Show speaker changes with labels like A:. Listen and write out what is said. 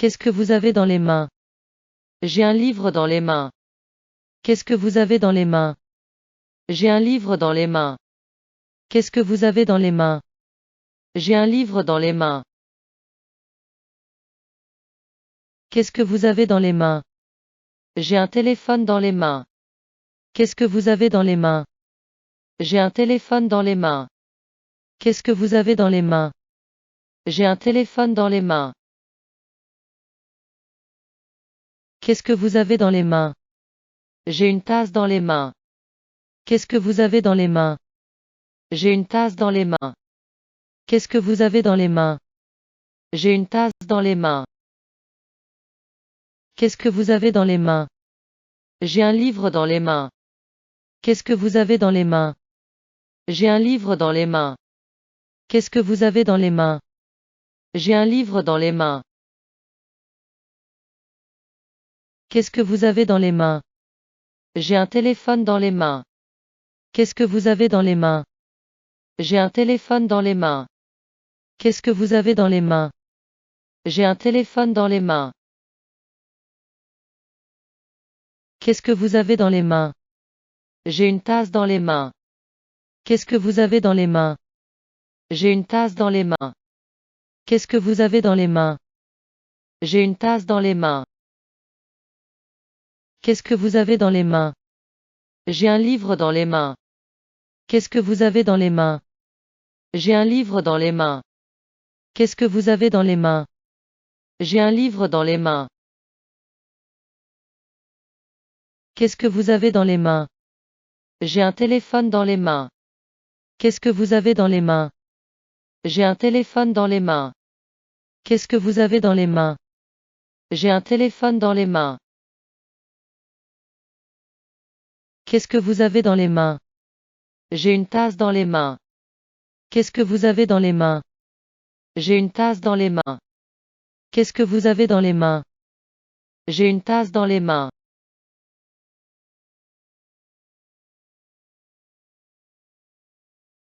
A: Qu'est-ce que vous avez dans les mains? J'ai un livre dans les mains. Qu'est-ce que vous avez dans les mains? J'ai un livre dans les mains. Qu'est-ce que vous avez dans les mains? J'ai un livre dans les mains. Qu'est-ce que vous avez dans les mains? J'ai un téléphone dans les mains. Qu'est-ce que vous avez dans les mains? J'ai un téléphone dans les mains. Qu'est-ce que vous avez dans les mains? J'ai un téléphone dans les mains. Qu'est-ce que vous avez dans les mains? J'ai une tasse dans les mains. Qu'est-ce que vous avez dans les mains? J'ai une tasse dans les mains. Qu'est-ce que vous avez dans les mains? J'ai une tasse dans les mains. Qu'est-ce que vous avez dans les mains? J'ai un livre dans les mains. Qu'est-ce que vous avez dans les mains? J'ai un livre dans les mains. Qu'est-ce que vous avez dans les mains? J'ai un livre dans les mains. Qu'est-ce que vous avez dans les mains? J'ai un téléphone dans les mains. Qu'est-ce que vous avez dans les mains? J'ai un téléphone dans les mains. Qu'est-ce que vous avez dans les mains? J'ai un téléphone dans les mains. Qu'est-ce que vous avez dans les mains? J'ai une tasse dans les mains. Qu'est-ce que vous avez dans les mains? J'ai une tasse dans les mains. Qu'est-ce que vous avez dans les mains? J'ai une tasse dans les mains. Qu'est-ce que vous avez dans les mains? J'ai un livre dans les mains. Qu'est-ce que vous avez dans les mains? J'ai un livre dans les mains. Qu'est-ce que vous avez dans les mains? J'ai un livre dans les mains. Qu'est-ce que vous avez dans les mains? J'ai un téléphone dans les mains. Qu'est-ce que vous avez dans les mains? J'ai un téléphone dans les mains. Qu'est-ce que vous avez dans les mains? J'ai un téléphone dans les mains. Qu'est-ce que vous avez dans les mains? J'ai une tasse dans les mains. Qu'est-ce que vous avez dans les mains? J'ai une tasse dans les mains. Qu'est-ce que vous avez dans les mains? J'ai une tasse dans les mains.